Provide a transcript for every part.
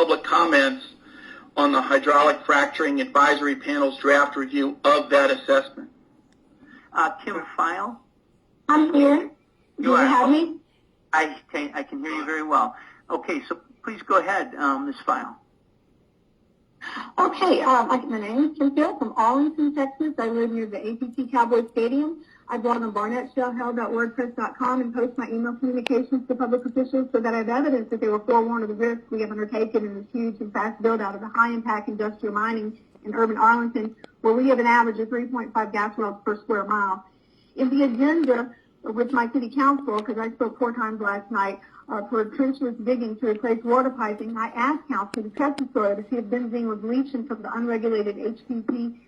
public comments on the Hydraulic Fracturing Advisory Panel's draft review of that assessment? Kim File. I'm here. Do you have me? I can hear you very well. Okay, so please go ahead, Ms. File. Okay, my name is Kim Field from Arlington, Texas. I live near the APT Cowboy Stadium. I blog on barnettshellhell.wordpress.com and post my email communications to public officials so that I have evidence that they were forewarned of the risks we have undertaken in this huge and fast build-out of the high-impact industrial mining in urban Arlington, where we have an average of 3.5 gas wells per square mile. In the agenda with my city council, because I spoke 4 times last night, for trenchless digging to replace water piping, I asked council to test the soil to see if benzene was leaching from the unregulated HDPE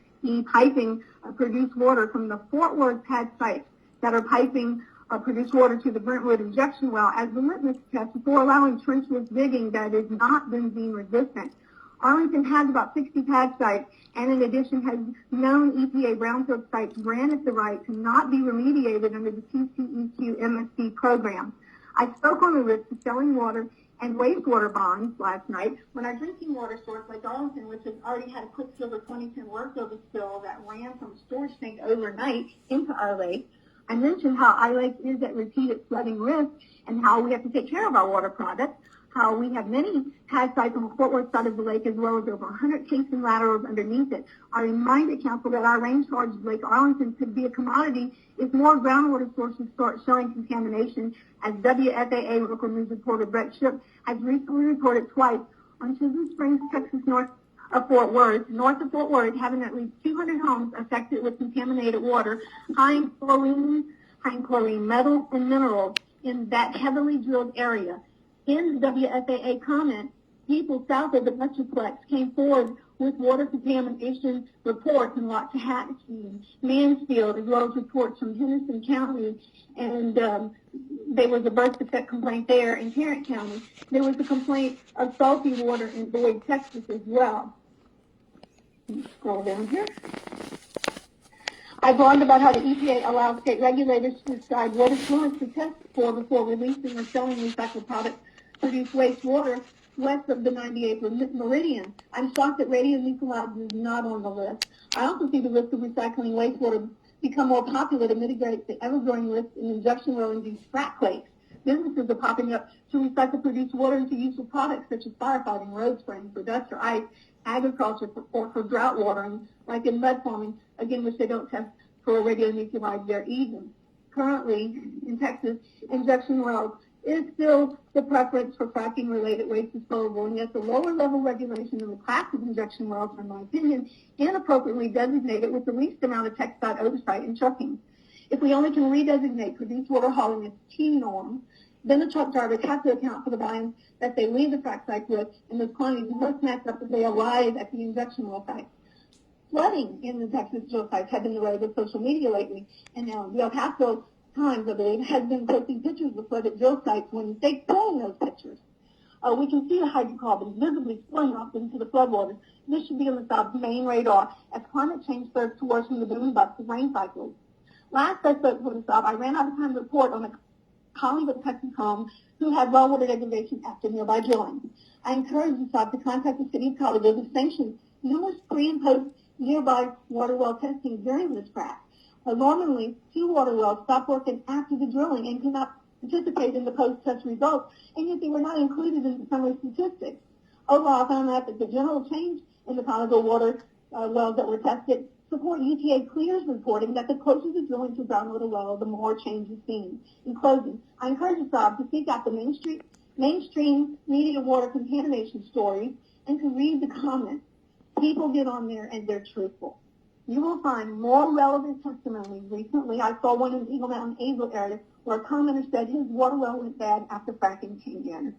piping produced water from the Fort Worth pad sites that are piping produced water to the Brentwood injection well as the litmus test before allowing trenchless digging that is not benzene resistant. Arlington has about 60 pad sites and in addition has known EPA brownfield sites granted the right to not be remediated under the TCEQ MSD program. I spoke on the risk of selling water and wastewater bonds last night when our drinking water source, Lake Arlington, which has already had a Quicksilver 2010 workover spill that ran from a storage tank overnight into our lake. I mentioned how our lake is at repeated flooding risk and how we have to take care of our water products, how we have many pad sites on the Fort Worth side of the lake as well as over 100 casing laterals underneath it. I reminded council that our rain charge of Lake Arlington could be a commodity if more groundwater sources start showing contamination, as WFAA local news reporter Brett Shook has recently reported twice on Chisholm Springs, Texas, north of Fort Worth, having at least 200 homes affected with contaminated water, high in chlorine, metals, and minerals in that heavily drilled area. In the WFAA comment, people south of the Metroplex came forward with water contamination reports in Waxahachie, Mansfield, as well as reports from Henderson County, and there was a birth defect complaint there in Tarrant County. There was a complaint of salty water in Boyd, Texas as well. Scroll down here. I blogged about how the EPA allows state regulators to decide what effluents to test for before releasing or selling recycled products produced wastewater west of the 98th meridian. I'm shocked that radionuclides is not on the list. I also see the risk of recycling wastewater become more popular to mitigate the ever-growing risk in injection well-induced frac lakes. Businesses are popping up to recycle produced water into useful products such as firefighting, road spraying, for dust or ice, agriculture, or for drought watering, like in lead farming, again, which they don't test for radionuclides there either. Currently, in Texas, injection wells is still the preference for fracking-related waste disposal, and yet the lower-level regulation of the class of injection wells, in my opinion, inappropriately designated with the least amount of TxDOT oversight and trucking. If we only can redesignate produced water hauling as T norm, then the truck drivers have to account for the volumes that they leave the frac site with, and those quantities must match up if they arrive at the injection well site. Flooding in the Texas drill sites have been the rage of social media lately, and now the El Paso Times, I believe, has been posting pictures of flooded drill sites when they pulling those pictures. We can see the hydrocarbons visibly spilling off into the floodwaters. This should be on the South's main radar as climate change surges to worsen the boom and bust of rain cycles. Last I spoke for the South, I ran out of time to report on a colleague of Texas home who had well water degradation after nearby drilling. I encourage the South to contact the city of Colorado to sanction numerous pre- and post nearby water well testing during this crash. Alarmingly, 2 water wells stopped working after the drilling and could not participate in the post-test results, and yet they were not included in the summary statistics. Overall, I found out that the general change in the Colorado water wells that were tested support EPA Clear's reporting that the closer the drilling to groundwater well, the more change is seen. In closing, I encourage the South to seek out the mainstream media water contamination stories and to read the comments. People get on there and they're truthful. You will find more relevant testimonies. Recently, I saw one in the Eagle Mountain, Azle area, where a commenter said his water well went bad after fracking came in.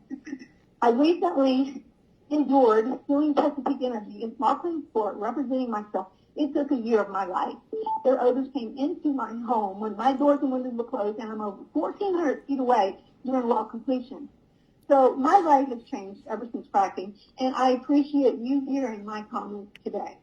I recently endured suing Chesapeake Energy in small claims court representing myself. It took a year of my life. Their odors came into my home when my doors and windows were closed, and I'm over 1,400 feet away during well completion. So my life has changed ever since fracking, and I appreciate you hearing my comments today.